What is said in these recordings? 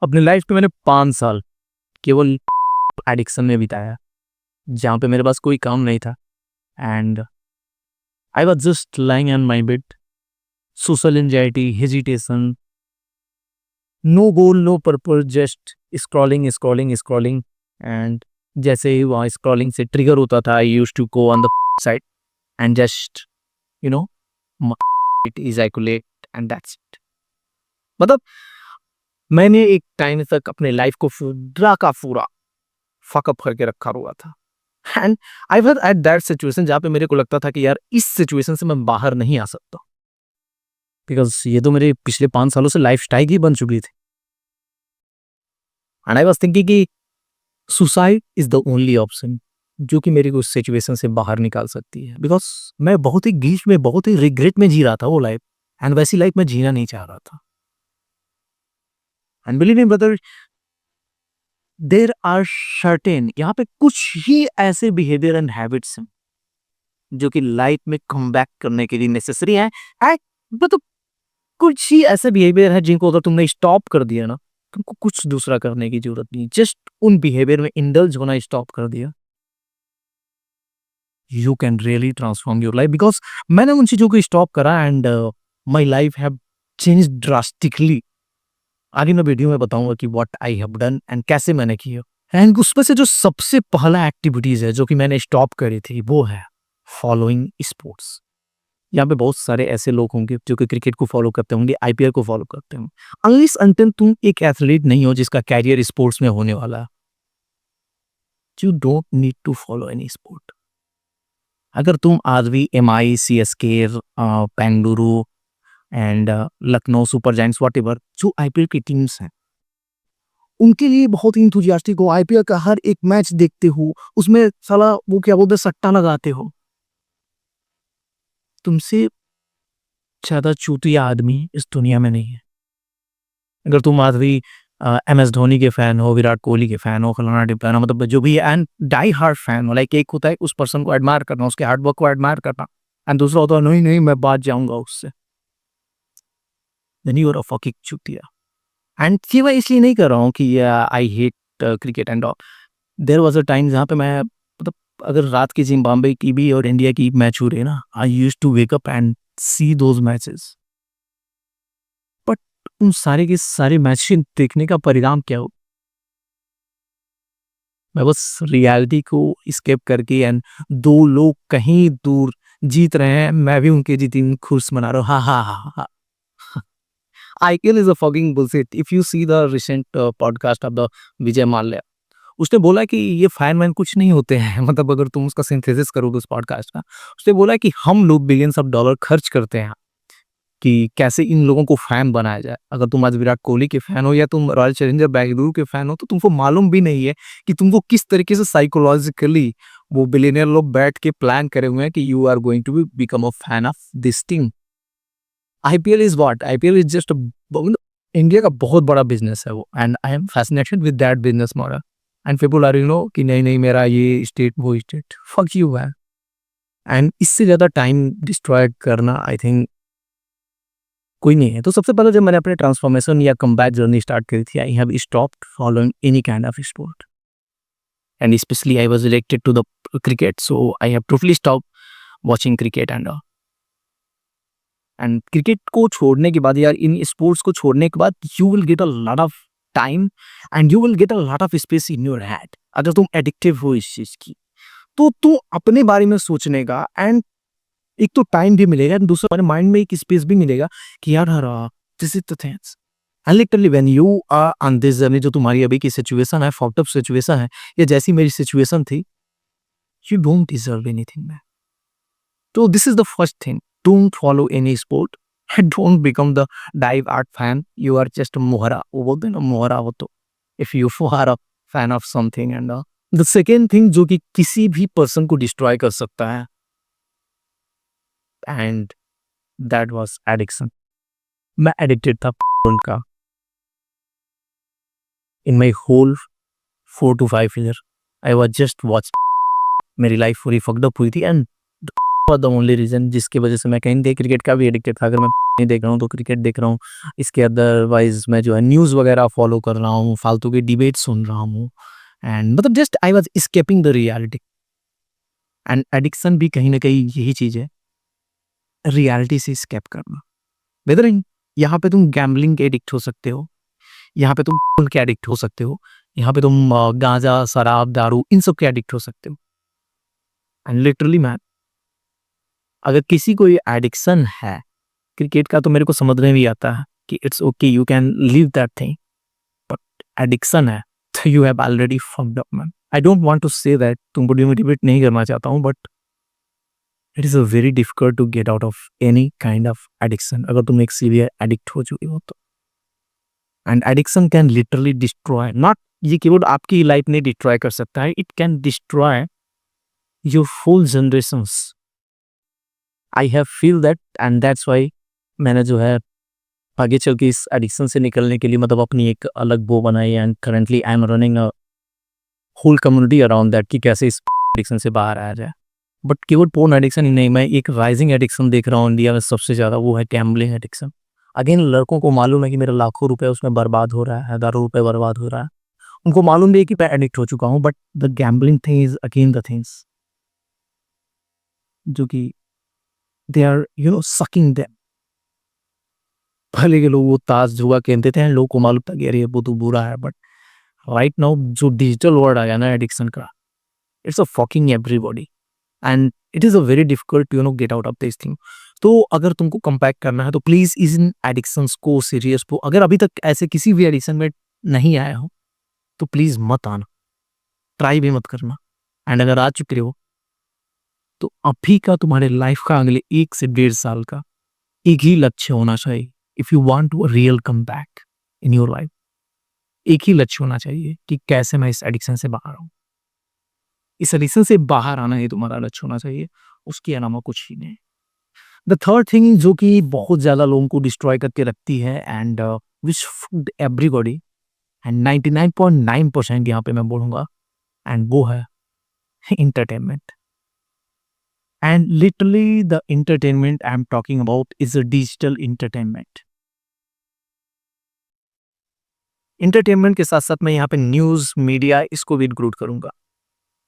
अपने लाइफ में मैंने 5 साल केवल एडिक्शन में बिताया, जहाँ पे मेरे पास कोई काम नहीं था and I was just lying on my bed, social anxiety, hesitation, no goal, no purpose, just scrolling, scrolling, scrolling and जैसे ही वहाँ स्क्रॉलिंग से ट्रिगर होता था, I used to go on the side and just you know it ejaculate and that's it. मतलब मैंने एक time तक अपने लाइफ को पूरा का पूरा फकअप करके रखा हुआ था and I was at that situation जहाँ पे मेरे को लगता था कि यार इस सिचुएशन से मैं बाहर नहीं आ सकता, बिकॉज ये तो मेरे पिछले 5 सालों से लाइफ स्टाइल ही बन चुकी थी एंड आई वाज थिंकिंग कि suicide is the only option जो कि मेरे को उस सिचुएशन से बाहर निकाल सकती है, बिकॉज मैं बहुत ही गिल्ट में, बहुत ही रिग्रेट में जी रहा था वो लाइफ एंड वैसी लाइफ मैं जीना नहीं चाह रहा था। And believe me brother, there are certain, यहाँ पे कुछ ही ऐसे बिहेवियर एंड हैबिट्स हैं जो कि लाइफ में कम बैक करने के लिए नेसेसरी है। मतलब कुछ ही ऐसे बिहेवियर है जिनको अगर तुमने स्टॉप कर दिया ना, तुमको कुछ दूसरा करने की जरूरत नहीं, जस्ट उन बिहेवियर में इंडल्ज होना स्टॉप कर दिया, you can really transform your life. Because मैंने उन चीजों को स्टॉप करा and my life have change drastically. आगे मैं वीडियो में बताऊंगा कि what I have done and कैसे मैंने किया। एंड उसमें से जो सबसे पहला एक्टिविटीज है जो कि मैंने स्टॉप करी थी वो है फॉलोइंग स्पोर्ट्स। यहाँ पे बहुत सारे ऐसे लोग होंगे जो कि क्रिकेट को फॉलो करते होंगे, आईपीएल को फॉलो करते होंगे। अनलेस अनटिल तुम एक एथलीट नहीं हो जिसका कैरियर स्पोर्ट्स में होने वाला है, you don't need to follow any sport. अगर तुम आज भी MI, CSK, Bengaluru and Lucknow super giants whatever जो आईपीएल की टीम्स हैं उनके लिए बहुत इंथुजियास्टिक हो, आईपीएल का हर एक मैच देखते हो, उसमें साला वो क्या बोलते हैं सट्टा लगाते हो, तुमसे ज्यादा चूतिया आदमी इस दुनिया में नहीं है। अगर तुम आज भी एम एस धोनी के फैन हो, विराट कोहली के फैन हो, फलाना ढिमकाना, मतलब जो भी एंड डाई हार्ड फैन हो, लाइक एक होता है उस पर्सन को एडमायर करना, उसके हार्ड वर्क को एडमायर करना, एंड दूसरा होता है नहीं नहीं मैं बात जाऊंगा उससे, then you are a fucking चूतिया। एंड ये मैं इसलिए नहीं कर रहा हूँ कि I hate cricket and all. There was a time जहाँ पे मैं मतलब अगर रात की जिम्बाब्वे की भी और इंडिया की मैच हो रही है ना, I used to wake up and see those matches. But उन सारे के सारे मैच देखने का परिणाम क्या हो, मैं बस रियलिटी को स्केप करके एंड दो लोग कहीं दूर जीत रहे हैं, मैं भी उनके जीती में खुश मना रहा हूँ, हा हा हा हा। IPL is a fucking bullshit. If you see the recent podcast of the Vijay Mallya, उसने बोला कि ये फायर मैन कुछ नहीं होते हैं मतलब अगर तुम उसका सिंथेसिस करोगे उस पॉडकास्ट का, उसने बोला कि हम लोग बिलियंस ऑफ डॉलर खर्च करते हैं कि कैसे इन लोगों को फैन बनाया जाए। अगर तुम आज विराट कोहली के फैन हो या तुम रॉयल चैलेंजर बेंगलुरु के फैन हो तो तुमको मालूम भी नहीं है कि तुमको किस तरीके से साइकोलॉजिकली वो बिलियनियर लोग बैठ के प्लान करे हुए हैं कि you are going to be become a fan of this team. IPL is what, IPL is just India का बहुत बड़ा बिजनेस है वो, and I am fascinated with that business model. And people are you know कि नहीं नहीं मेरा ये स्टेट वो स्टेट, फक यू है। एंड इससे ज्यादा टाइम डिस्ट्रॉय करना आई थिंक कोई नहीं है। तो सबसे पहले जब मैंने अपने ट्रांसफॉर्मेशन या कमबैक जर्नी स्टार्ट करी थी, I have stopped following any kind of sport and specially I was related to the cricket, so I have totally stop watching cricket and cricket को छोड़ने के बाद यार, इन स्पोर्ट्स को छोड़ने के बाद you will get a lot of time and you will get a lot of space in your head. अगर तुम एडिक्टिव हो इस चीज की तो तू अपने बारे में सोचने का एंड एक तो टाइम भी मिलेगा, दूसरा हमारे माइंड में एक स्पेस भी मिलेगा कि यार this is the things. And literally when you are on this journey, जो तुम्हारी अभी की सिचुएशन है, फॉक्ड अप सिचुएशन है, या जैसी मेरी सिचुएशन थी, you don't deserve anything man. तो this is the first thing, don't follow any sport and don't become the diehard fan, you are just मोहरा, वो बोलते हैं ना मोहरा, वो तो if you are a fan of something. And the second thing जो कि किसी भी पर्सन को डिस्ट्रॉय कर सकता है, एंड दैट वाज एडिक्शन। मैं एडिक्टेड था उनका in my whole 4 to 5 year. I was just watch, मेरी लाइफ पूरी फक्ड अप हुई थी एंड द ओनली रीज़न जिसकी वजह से मैं कहीं दे क्रिकेट का भी एडिक्टेड था। अगर मैं नहीं देख रहा हूँ तो क्रिकेट देख रहा हूँ। इसके अदरवाइज़ मैं जो है न्यूज़ वगैरह फ़ॉलो कर रहा हूँ, फालतू की डिबेट सुन रहा हूँ एंड मतलब just I was escaping the reality and addiction भी कहीं न कहीं यही चीज़ है, रियलिटी से एस्केप करना। वेदर इन यहाँ पे तुम गैम्बलिंग के एडिक्ट हो सकते हो, यहाँ पे तुम फ़ोन के एडिक्ट हो सकते हो, यहाँ पे तुम गांजा, शराब, दारू इन सब के एडिक्ट हो सकते हो एंड लिटरली मैन अगर किसी को ये एडिक्शन है क्रिकेट का तो मेरे को समझ में भी आता है कि it's okay you can leave that thing but addiction है तो you have already fucked up man. I don't want to say that तुमको डिमोटिवेट नहीं करना चाहता हूँ but it is a very difficult to get out of any kind of addiction अगर तुम एक सीवियर एडिक्ट हो चुके हो तो। And addiction can literally destroy not ये केवल आपकी लाइफ नहीं डिस्ट्रॉय कर सकता है it can destroy your full generations. I have feel that and that's why मैंने जो है आगे चल के इस एडिक्शन से निकलने के लिए मतलब अपनी एक अलग वो बनाई and currently I am running a whole community around that कि कैसे इस एडिक्शन से बाहर आया जाए। बट केवल पोर्न एडिक्शन ही नहीं, मैं एक राइजिंग एडिक्शन देख रहा हूँ इंडिया में सबसे ज़्यादा वो है गैम्बलिंग एडिक्शन। अगेन लड़कों को मालूम है कि मेरा लाखों रुपए उसमें बर्बाद हो रहा है, हज़ारों रुपए बर्बाद हो रहा है। उनको मालूम भी है कि मैं एडिक्ट हो चुका हूँ but the gambling thing is again the things जो कि दे आर सकिंग देम। पहले के लोग वो ताश जुआ खेलते थे लोगों को मालूम था कि अरे वो तो बुरा है बट राइट नाउ जो डिजिटल वर्ल्ड आ गया ना एडिक्शन का it's a fucking everybody and it is a very difficult to get out of this thing. तो अगर तुमको कंपैक्ट करना है तो प्लीज़ इन एडिक्शंस को सीरियस को अगर अभी तक ऐसे किसी भी एडिक्शन में नहीं आए हो तो प्लीज़ मत आना, ट्राई भी मत करना एंड अगर आ चुके हो तो अभी का तुम्हारे लाइफ का अगले 1 से 1.5 साल का एक ही लक्ष्य होना चाहिए if you want to real comeback in your life. एक ही लक्ष्य होना चाहिए कि कैसे मैं इस एडिक्शन से बाहर आऊँ। इस एडिक्शन से बाहर आना ही तुम्हारा लक्ष्य होना चाहिए, उसके अलावा कुछ ही नहीं। द थर्ड थिंग जो कि बहुत ज़्यादा लोगों को डिस्ट्रॉय करके रखती है and which food everybody and 99.9% यहाँ पे मैं बोलूँगा एंड वो है entertainment. And literally the entertainment I am talking about is a digital entertainment. Entertainment के साथ-साथ मैं यहाँ पे न्यूज़, मीडिया इसको भी इंक्लूड करूँगा।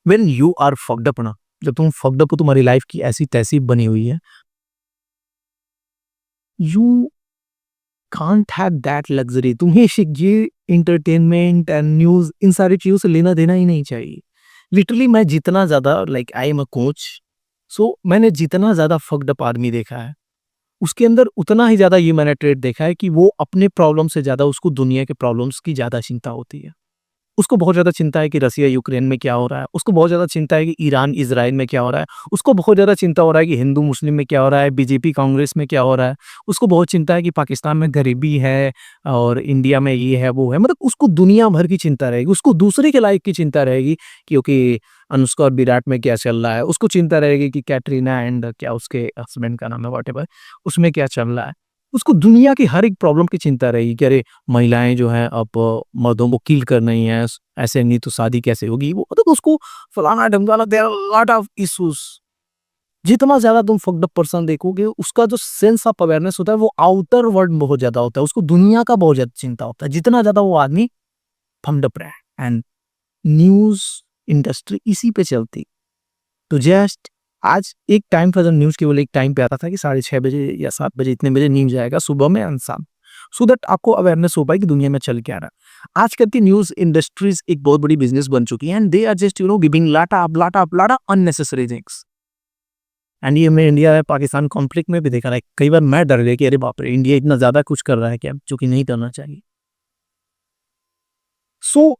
When you are fucked up ना, जब तुम फक्ड अप हो तुम्हारी लाइफ की ऐसी तहसीब बनी हुई है, you can't have that luxury तुम्हें ये एंटरटेनमेंट एंड न्यूज़ इन सारी चीज़ों से लेना-देना ही नहीं चाहिए। लिटरली मैं जितना ज़्यादा like I am a coach, so मैंने जितना ज़्यादा फक्ड अप आदमी देखा है, उसके अंदर उतना ही ज़्यादा ये मैंने ट्रेट देखा है कि वो अपने प्रॉब्लम से ज़्यादा उसको दुनिया के प्रॉब्लम्स की ज़्यादा चिंता होती है। उसको बहुत ज़्यादा चिंता है कि रसिया यूक्रेन में क्या हो रहा है, उसको बहुत ज़्यादा चिंता है कि ईरान इज़राइल में क्या हो रहा है, उसको बहुत ज़्यादा चिंता हो रहा है कि हिंदू मुस्लिम में क्या हो रहा है, बीजेपी कांग्रेस में क्या हो रहा है, उसको बहुत चिंता है कि पाकिस्तान में गरीबी है और इंडिया में ये है, वो है। मतलब उसको दुनिया भर की चिंता रहेगी, उसको दूसरे के लाइफ की चिंता रहेगी क्योंकि अनुष्का और विराट में क्या चल रहा है, उसको चिंता रहेगी कि कैटरीना एंड क्या उसके हस्बैंड का नाम है व्हाटएवर उसमें क्या चल रहा है। उसको दुनिया की हर एक प्रॉब्लम की चिंता रहेगी कि अरे महिलाएँ जो हैं अब मर्दों को किल कर रही हैं, ऐसे नहीं तो शादी कैसे होगी? वो मतलब उसको फलाना-ढिमकाना there are lot of issues. जितना ज़्यादा तुम फक्ड अप पर्सन देखोगे, उसका जो सेंस ऑफ अवेयरनेस होता है वो आउटर वर्ल्ड में बहुत ज़्यादा होता है, उसको दुनिया का बहुत ज़्यादा चिंता होता है, जितना ज़्यादा वो आदमी फक्ड अप रहे एंड न्यूज़ इंडस्ट्री इसी पे चलती। तो जस्ट आज एक टाइम था जब न्यूज़ केवल एक टाइम पे आता था कि 6:30 बजे या 7 बजे इतने बजे न्यूज़ आएगा सुबह में एंड शाम। सो दैट आपको अवेयरनेस हो पाए कि दुनिया में चल क्या रहा है। आजकल की न्यूज़ इंडस्ट्रीज़ एक बहुत बड़ी बिज़नेस बन चुकी है and they are just giving lot of unnecessary things. And ये हमने इंडिया पाकिस्तान कॉन्फ्लिक्ट में भी देखा है। कई बार मैं डर गया कि अरे बाप रे! इंडिया इतना ज़्यादा कुछ कर रहा है क्या? जो कि नहीं करना चाहिए। So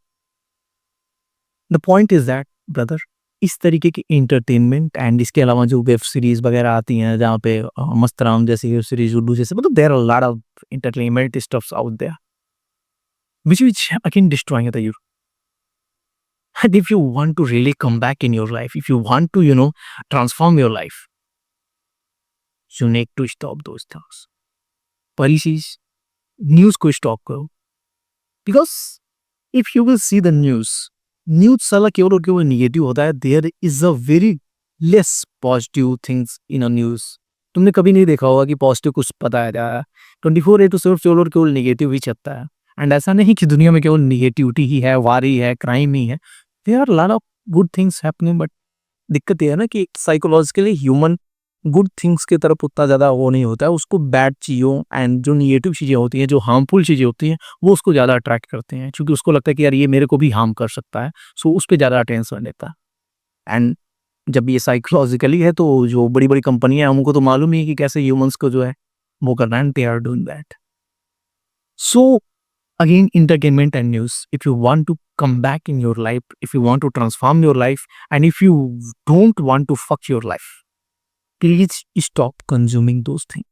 the point is that brother इस तरीके की एंटरटेनमेंट एंड इसके अलावा जो वेब सीरीज़ वगैरह आती हैं जहाँ पे मस्त राम जैसी वेब सीरीज़, उल्लू जैसे मतलब there are lot of entertainment stuffs out there which again destroying the youth. And if you want to really come back in your life, if you want to, transform your life, you need to stop those things. पहली चीज news को stop करो because if you will see the news साला केवल और केवल negative होता है। There is a very less positive things in a news. तुमने कभी नहीं देखा होगा कि पॉजिटिव कुछ बताया जा रहा है। 24/7 केवल और केवल नेगेटिव ही चलता है। एंड ऐसा नहीं कि दुनिया में केवल नेगेटिविटी ही है, वार ही है, क्राइम ही है। There are lot of good things happening, but दिक्कत ये है ना कि साइकोलॉजिकली ह्यूमन गुड थिंग्स की तरफ उतना ज़्यादा वो नहीं होता है। उसको बैड चीज़ों एंड जो नेगेटिव चीज़ें होती हैं, जो हार्मफुल चीज़ें होती हैं, वो उसको ज़्यादा अट्रैक्ट करते हैं, क्योंकि उसको लगता है कि यार ये मेरे को भी हार्म कर सकता है। सो उस पे ज़्यादा अटेंशन लेता है। एंड जब ये साइकोलॉजिकली है तो जो बड़ी-बड़ी कंपनियाँ हैं उनको तो मालूम ही है कि कैसे ह्यूमन्स को जो है वो करना है, and they are doing that. So again, entertainment and news, if you want to come back in your life, if you want to transform your life, and if you don't want to fuck your life, please stop consuming those things.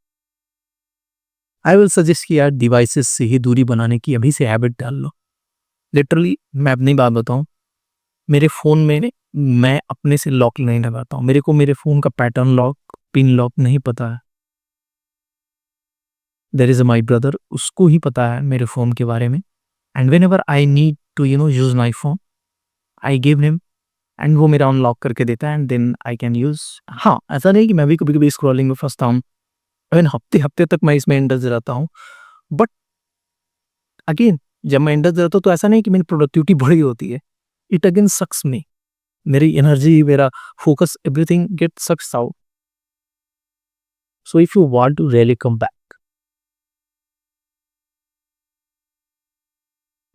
I will suggest कि यार devices से ही दूरी बनाने की अभी से habit डाल लो। Literally मैं अपनी बात बताऊं, मेरे फ़ोन में मैं अपने से लॉक नहीं लगाता हूँ। मेरे को मेरे फ़ोन का पैटर्न लॉक, पिन लॉक नहीं पता है। देयर इज़ माय ब्रदर, उसको ही पता है मेरे फ़ोन के बारे में। And whenever I need to use my phone, I give him, and वो मेरा अनलॉक करके देता है, and then I can use. हाँ, ऐसा नहीं कि मैं भी कभी-कभी स्क्रॉलिंग में फँसता हूँ। इवन हफ्ते-हफ्ते तक मैं इसमें इंडल्ज रहता हूँ। बट अगेन, जब मैं इंडल्ज रहता हूँ तो ऐसा नहीं कि मेरी प्रोडक्टिविटी बढ़ी होती है। It again sucks me. मेरी एनर्जी, मेरा focus, everything get sucks out. So if you want to really come back,